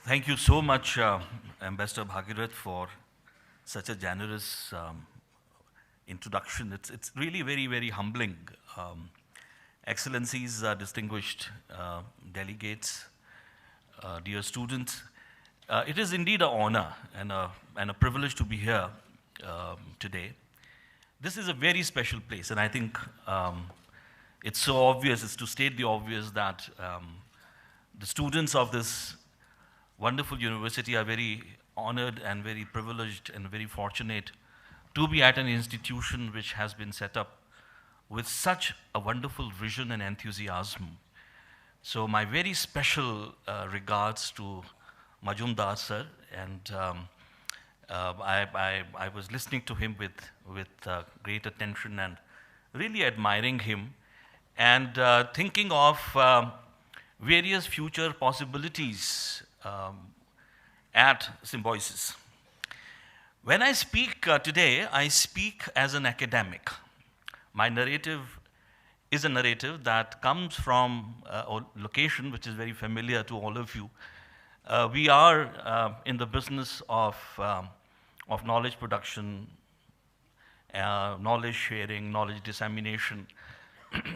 Thank you so much, Ambassador Bhagirath, for such a generous introduction. It's really very, very humbling. Um, Excellencies, distinguished delegates, dear students, it is indeed an honor and a privilege to be here today. This is a very special place, and I think it's so obvious, it's to state the obvious that the students of this wonderful university are very honored and very privileged and very fortunate to be at an institution which has been set up with such a wonderful vision and enthusiasm. So my very special regards to Majumdar sir, and I was listening to him with great attention and really admiring him and thinking of various future possibilities at Symbiosis. When I speak today, I speak as an academic. My narrative is a narrative that comes from a location which is very familiar to all of you. We are in the business of knowledge production, knowledge sharing, knowledge dissemination.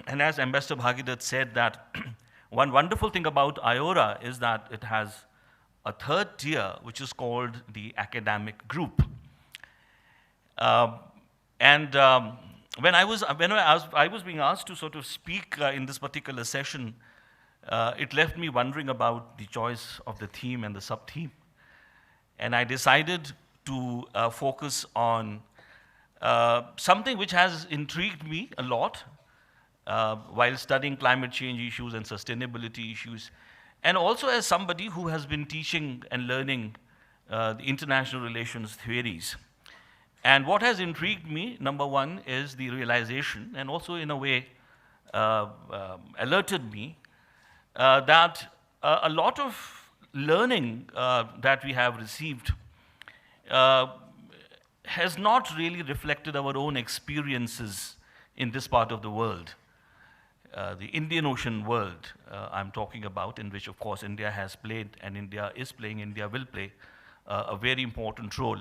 And as Ambassador Bhagirath said that one wonderful thing about IORA is that it has a third tier, which is called the academic group. And when I was being asked to sort of speak in this particular session, it left me wondering about the choice of the theme and the sub-theme. And I decided to focus on something which has intrigued me a lot while studying climate change issues and sustainability issues, and also as somebody who has been teaching and learning the international relations theories. And what has intrigued me, number one, is the realization, and also in a way alerted me, that a lot of learning that we have received has not really reflected our own experiences in this part of the world. The Indian Ocean world I'm talking about, in which of course India has played and India is playing, India will play a very important role.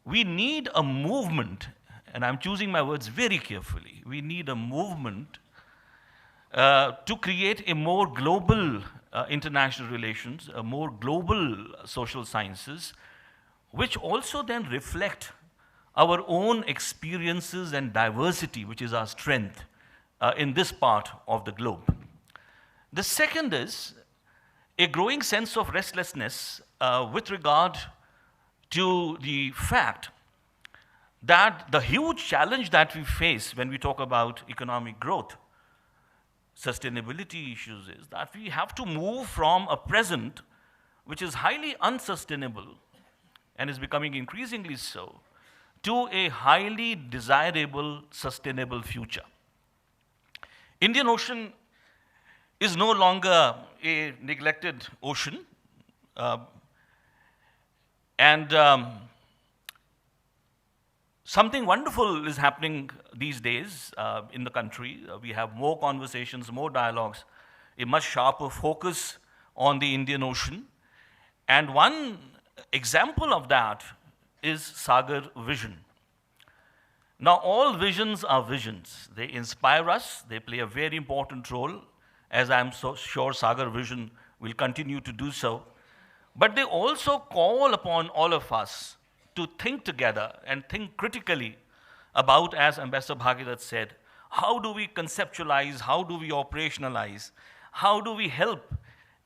We need a movement, and I'm choosing my words very carefully. We need a movement to create a more global international relations, a more global social sciences, which also then reflect our own experiences and diversity, which is our strength in this part of the globe. The second is a growing sense of restlessness with regard to the fact that the huge challenge that we face when we talk about economic growth, sustainability issues, is that we have to move from a present which is highly unsustainable and is becoming increasingly so, to a highly desirable, sustainable future. Indian Ocean is no longer a neglected ocean. Something wonderful is happening these days in the country. We have more conversations, more dialogues, a much sharper focus on the Indian Ocean. And one example of that is Sagar Vision. Now, all visions are visions. They inspire us, they play a very important role, as I'm so sure Sagar Vision will continue to do so. But they also call upon all of us to think together and think critically about, as Ambassador Bhagirath said, how do we conceptualize, how do we operationalize, how do we help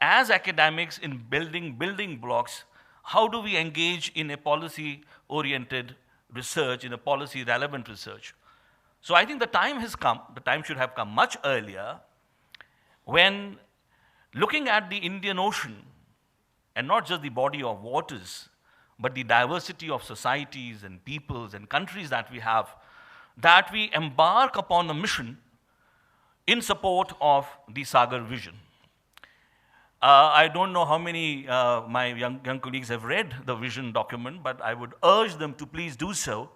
as academics in building blocks, how do we engage in a policy-oriented research, in a policy-relevant research. So I think the time has come, the time should have come much earlier, when looking at the Indian Ocean, and not just the body of waters, but the diversity of societies and peoples and countries that we have, that we embark upon a mission in support of the Sagar Vision. I don't know how many my young colleagues have read the vision document, but I would urge them to please do so,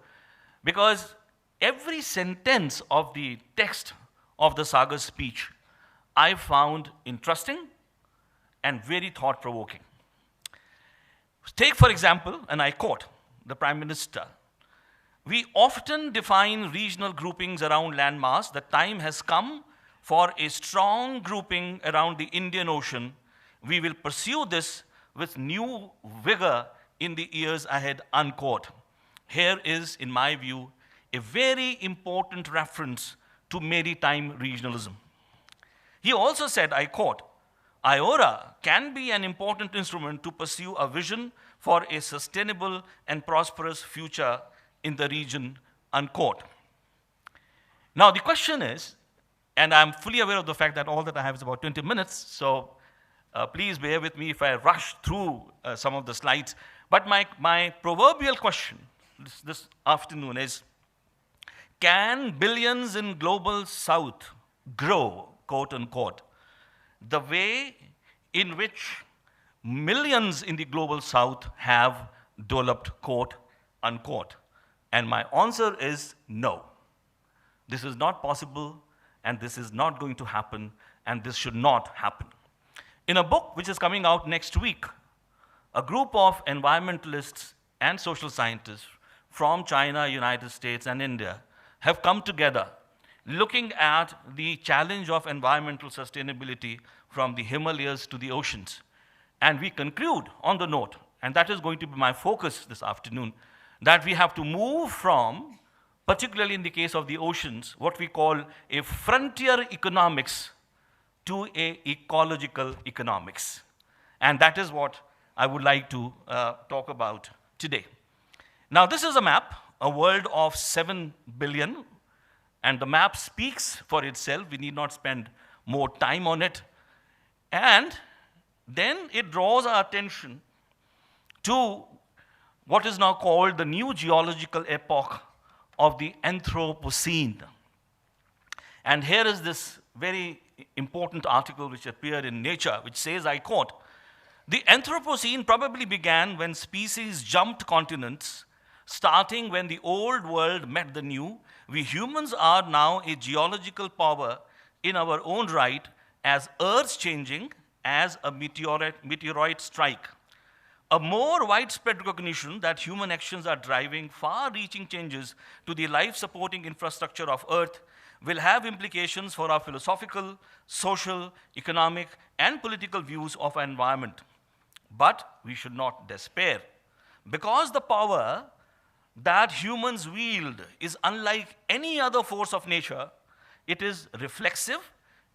because every sentence of the text of the Sagar speech I found interesting and very thought-provoking. Take, for example, and I quote the Prime Minister, "We often define regional groupings around landmass. The time has come for a strong grouping around the Indian Ocean. We will pursue this with new vigor in the years ahead," unquote. Here is, in my view, a very important reference to maritime regionalism. He also said, I quote, "IORA can be an important instrument to pursue a vision for a sustainable and prosperous future in the region," unquote. Now, the question is, and I'm fully aware of the fact that all that I have is about 20 minutes, so please bear with me if I rush through some of the slides. But my proverbial question this afternoon is, can billions in global south grow, quote unquote, the way in which millions in the global south have developed, quote unquote? And my answer is no. This is not possible, and this is not going to happen, and this should not happen. In a book which is coming out next week, a group of environmentalists and social scientists from China, United States, and India have come together looking at the challenge of environmental sustainability from the Himalayas to the oceans. And we conclude on the note, and that is going to be my focus this afternoon, that we have to move from, particularly in the case of the oceans, what we call a frontier economics to a ecological economics. And that is what I would like to talk about today. Now, this is a map, a world of 7 billion, and the map speaks for itself. We need not spend more time on it. And then it draws our attention to what is now called the new geological epoch of the Anthropocene. And here is this very important article which appeared in Nature, which says, I quote, "The Anthropocene probably began when species jumped continents, starting when the old world met the new. We humans are now a geological power in our own right, as Earth's changing as a meteoroid strike. A more widespread recognition that human actions are driving far-reaching changes to the life-supporting infrastructure of Earth will have implications for our philosophical, social, economic, and political views of our environment. But we should not despair, because the power that humans wield is unlike any other force of nature. It is reflexive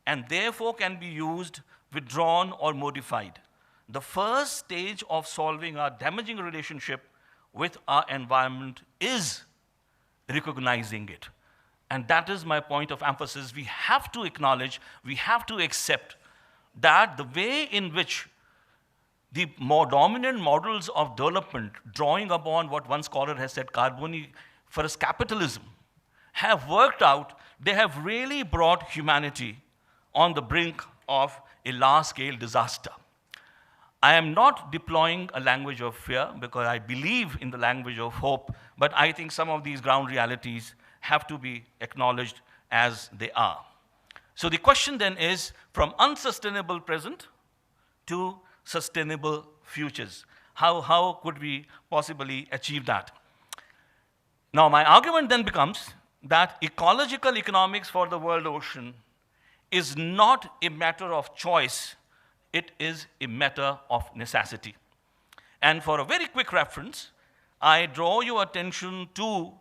and therefore can be used, withdrawn, or modified. The first stage of solving our damaging relationship with our environment is recognizing it." And that is my point of emphasis. We have to acknowledge, we have to accept that the way in which the more dominant models of development, drawing upon what one scholar has said, Carboniferous capitalism, have worked out, they have really brought humanity on the brink of a large-scale disaster. I am not deploying a language of fear, because I believe in the language of hope, but I think some of these ground realities have to be acknowledged as they are. So the question then is, from unsustainable present to sustainable futures, how could we possibly achieve that? Now, my argument then becomes that ecological economics for the world ocean is not a matter of choice, it is a matter of necessity. And for a very quick reference, I draw your attention to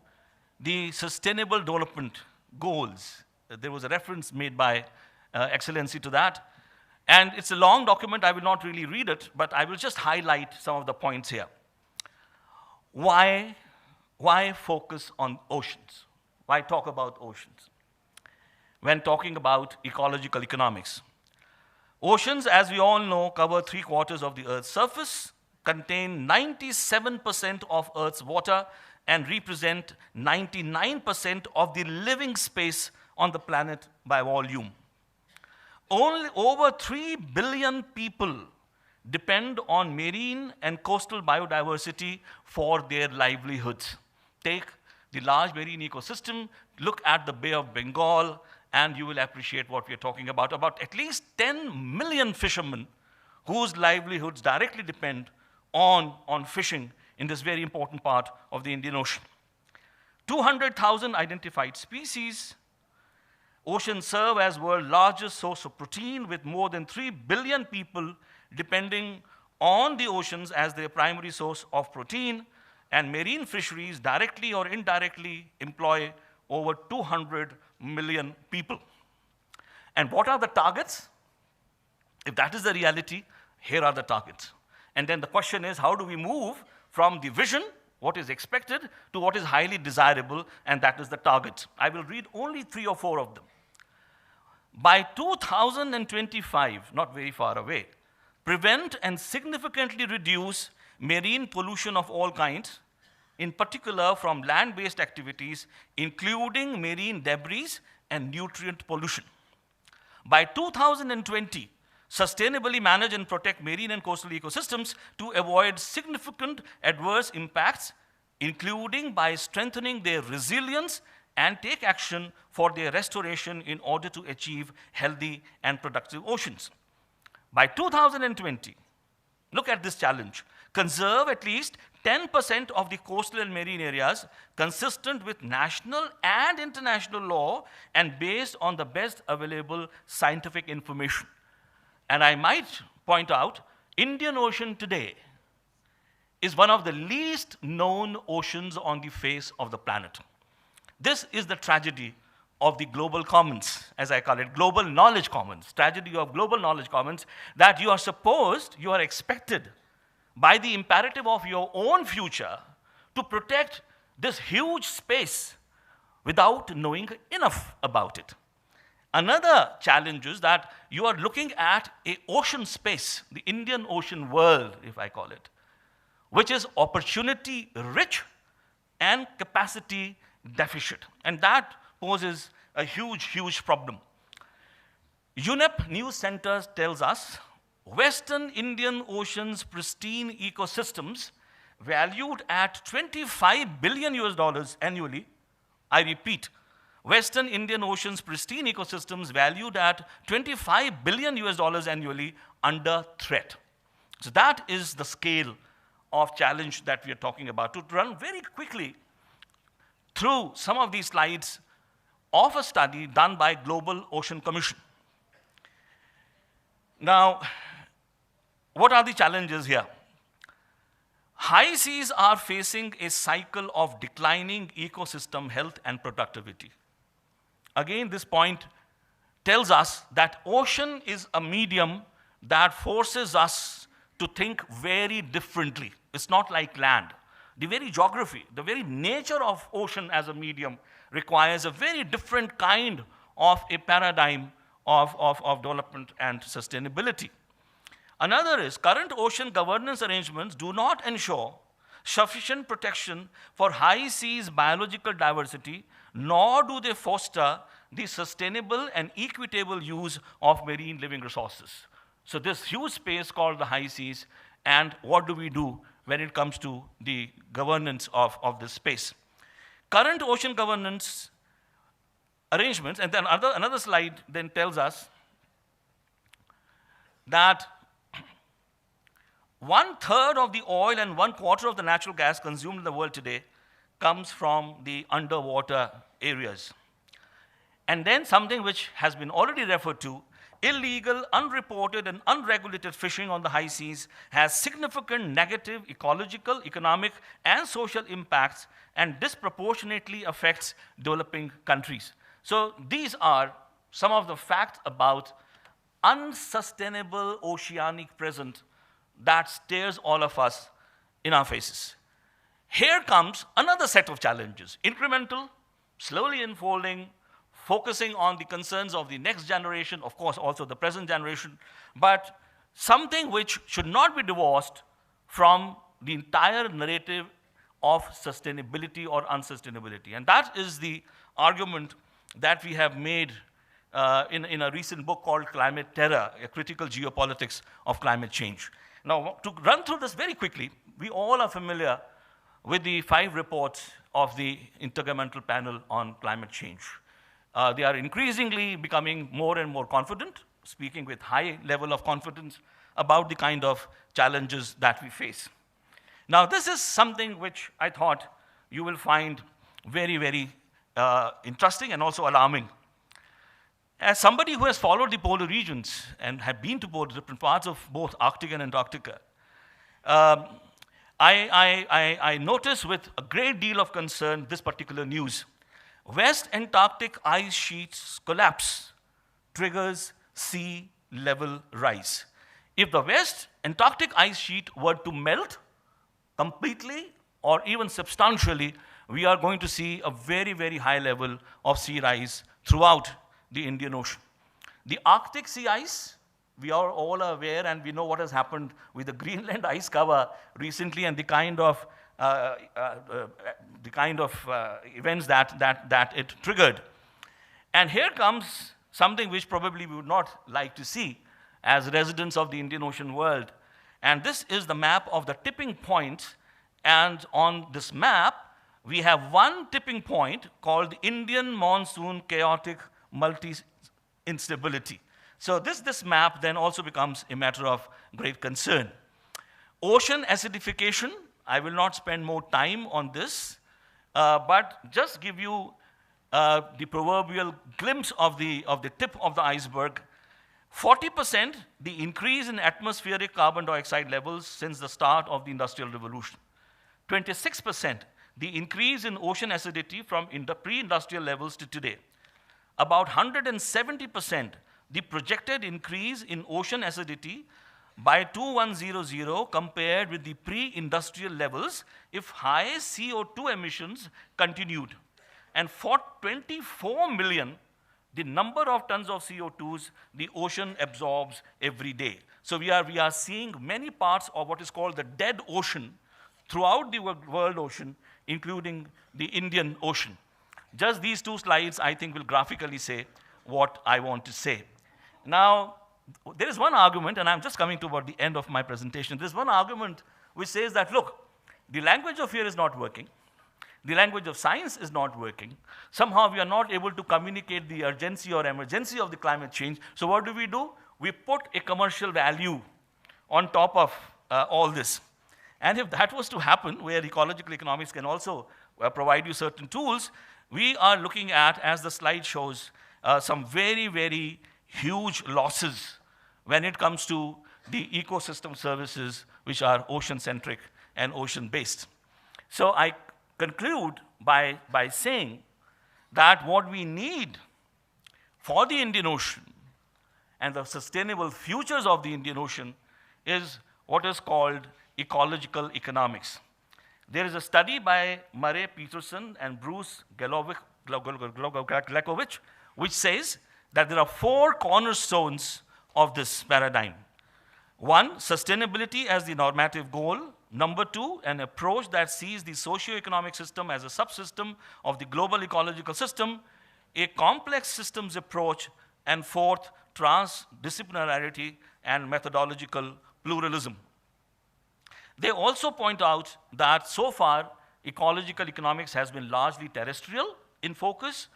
the Sustainable Development Goals. There was a reference made by Excellency to that. And it's a long document, I will not really read it, but I will just highlight some of the points here. Why focus on oceans? Why talk about oceans when talking about ecological economics? Oceans, as we all know, cover 3/4 of the Earth's surface, contain 97% of Earth's water, and represent 99% of the living space on the planet by volume. Only over 3 billion people depend on marine and coastal biodiversity for their livelihoods. Take the large marine ecosystem, look at the Bay of Bengal, and you will appreciate what we are talking about at least 10 million fishermen whose livelihoods directly depend on fishing in this very important part of the Indian Ocean. 200,000 identified species. Oceans serve as world's largest source of protein, with more than 3 billion people depending on the oceans as their primary source of protein, and marine fisheries directly or indirectly employ over 200 million people. And what are the targets? If that is the reality, here are the targets. And then the question is, how do we move from the vision, what is expected, to what is highly desirable, and that is the target. I will read only 3 or 4 of them. By 2025, not very far away, prevent and significantly reduce marine pollution of all kinds, in particular from land-based activities, including marine debris and nutrient pollution. By 2020, sustainably manage and protect marine and coastal ecosystems to avoid significant adverse impacts, including by strengthening their resilience, and take action for their restoration in order to achieve healthy and productive oceans. By 2020, look at this challenge, conserve at least 10% of the coastal and marine areas consistent with national and international law and based on the best available scientific information. And I might point out, Indian Ocean today is one of the least known oceans on the face of the planet. This is the tragedy of the global commons, as I call it, global knowledge commons, tragedy of global knowledge commons, that you are expected by the imperative of your own future to protect this huge space without knowing enough about it. Another challenge is that you are looking at an ocean space, the Indian Ocean world, if I call it, which is opportunity rich and capacity deficit. And that poses a huge, huge problem. UNEP News Center tells us Western Indian Ocean's pristine ecosystems valued at $25 billion annually. I repeat, Western Indian Ocean's pristine ecosystems valued at $25 billion annually under threat. So that is the scale of challenge that we are talking about. To run very quickly through some of these slides of a study done by Global Ocean Commission. Now, what are the challenges here? High seas are facing a cycle of declining ecosystem health and productivity. Again, this point tells us that ocean is a medium that forces us to think very differently. It's not like land. The very geography, the very nature of ocean as a medium requires a very different kind of a paradigm of development and sustainability. Another is current ocean governance arrangements do not ensure sufficient protection for high seas biological diversity, nor do they foster the sustainable and equitable use of marine living resources. So this huge space called the high seas, and what do we do when it comes to the governance of this space? Current ocean governance arrangements, and then another slide then tells us that 1/3 of the oil and 1/4 of the natural gas consumed in the world today comes from the underwater areas. And then something which has been already referred to, illegal, unreported, and unregulated fishing on the high seas has significant negative ecological, economic, and social impacts and disproportionately affects developing countries. So these are some of the facts about unsustainable oceanic present that stares all of us in our faces. Here comes another set of challenges, incremental, slowly unfolding, focusing on the concerns of the next generation, of course also the present generation, but something which should not be divorced from the entire narrative of sustainability or unsustainability. And that is the argument that we have made in a recent book called Climate Terror, A Critical Geopolitics of Climate Change. Now, to run through this very quickly, we all are familiar with the 5 reports of the Intergovernmental Panel on Climate Change. They are increasingly becoming more and more confident, speaking with high level of confidence about the kind of challenges that we face. Now, this is something which I thought you will find very, very interesting and also alarming. As somebody who has followed the polar regions and have been to both different parts of both Arctic and Antarctica, um, I notice with a great deal of concern this particular news. West Antarctic ice sheets collapse triggers sea level rise. If the West Antarctic ice sheet were to melt completely or even substantially, we are going to see a very, very high level of sea rise throughout the Indian Ocean. The Arctic sea ice, we are all aware and we know what has happened with the Greenland ice cover recently and the kind of events that it triggered. And here comes something which probably we would not like to see as residents of the Indian Ocean world. And this is the map of the tipping point. And on this map, we have one tipping point called Indian monsoon chaotic multi-instability. So this map then also becomes a matter of great concern. Ocean acidification, I will not spend more time on this, but just give you the proverbial glimpse of the tip of the iceberg. 40% the increase in atmospheric carbon dioxide levels since the start of the Industrial Revolution. 26% the increase in ocean acidity from pre-industrial levels to today. About 170% the projected increase in ocean acidity by 2100 compared with the pre-industrial levels if high CO2 emissions continued. And for 24 million, the number of tons of CO2s the ocean absorbs every day. So we are seeing many parts of what is called the dead ocean throughout the world ocean, including the Indian Ocean. Just these two slides, I think, will graphically say what I want to say. Now, there is one argument, and I'm just coming toward the end of my presentation. There's one argument which says that, look, the language of fear is not working. The language of science is not working. Somehow we are not able to communicate the urgency or emergency of the climate change. So what do? We put a commercial value on top of all this. And if that was to happen, where ecological economics can also provide you certain tools, we are looking at, as the slide shows, some very, very huge losses when it comes to the ecosystem services which are ocean-centric and ocean-based. So I conclude by saying that what we need for the Indian Ocean and the sustainable futures of the Indian Ocean is what is called ecological economics. There is a study by Murray Peterson and Bruce Glakovic, which says that there are 4 cornerstones of this paradigm. 1, sustainability as the normative goal. Number 2, an approach that sees the socio-economic system as a subsystem of the global ecological system. A complex systems approach. And 4th, transdisciplinarity and methodological pluralism. They also point out that so far, ecological economics has been largely terrestrial in focus,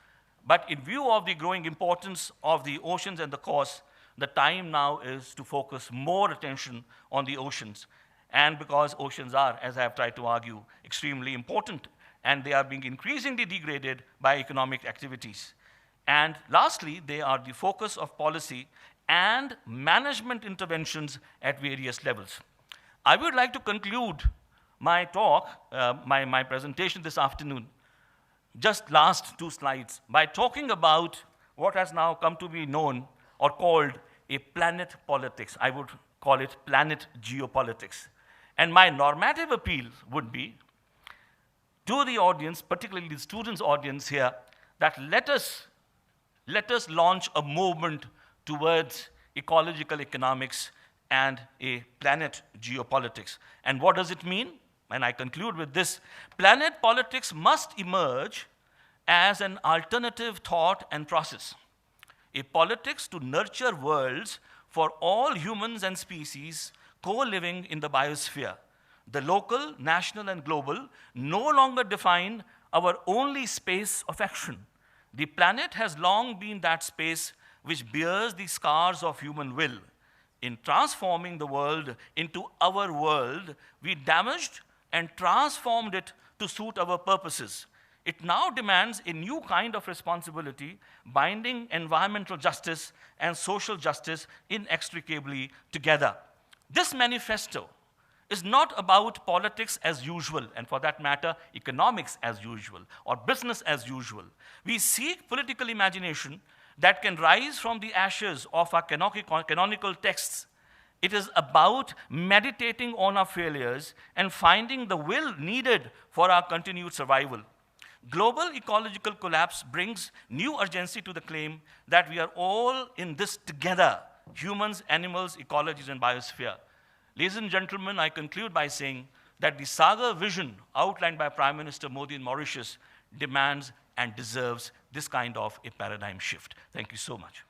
but in view of the growing importance of the oceans and the coast, the time now is to focus more attention on the oceans. And because oceans are, as I have tried to argue, extremely important, and they are being increasingly degraded by economic activities. And lastly, they are the focus of policy and management interventions at various levels. I would like to conclude my talk, my presentation this afternoon, just last 2 slides, by talking about what has now come to be known or called a planet politics. I would call it planet geopolitics. And my normative appeal would be to the audience, particularly the students' audience here, that let us launch a movement towards ecological economics and a planet geopolitics. And what does it mean? And I conclude with this. Planet politics must emerge as an alternative thought and process. A politics to nurture worlds for all humans and species co-living in the biosphere. The local, national, and global no longer define our only space of action. The planet has long been that space which bears the scars of human will. In transforming the world into our world, we damaged and transformed it to suit our purposes. It now demands a new kind of responsibility, binding environmental justice and social justice inextricably together. This manifesto is not about politics as usual, and for that matter, economics as usual, or business as usual. We seek political imagination that can rise from the ashes of our canonical texts. It is about meditating on our failures and finding the will needed for our continued survival. Global ecological collapse brings new urgency to the claim that we are all in this together, humans, animals, ecologies, and biosphere. Ladies and gentlemen, I conclude by saying that the Sagar vision outlined by Prime Minister Modi in Mauritius demands and deserves this kind of a paradigm shift. Thank you so much.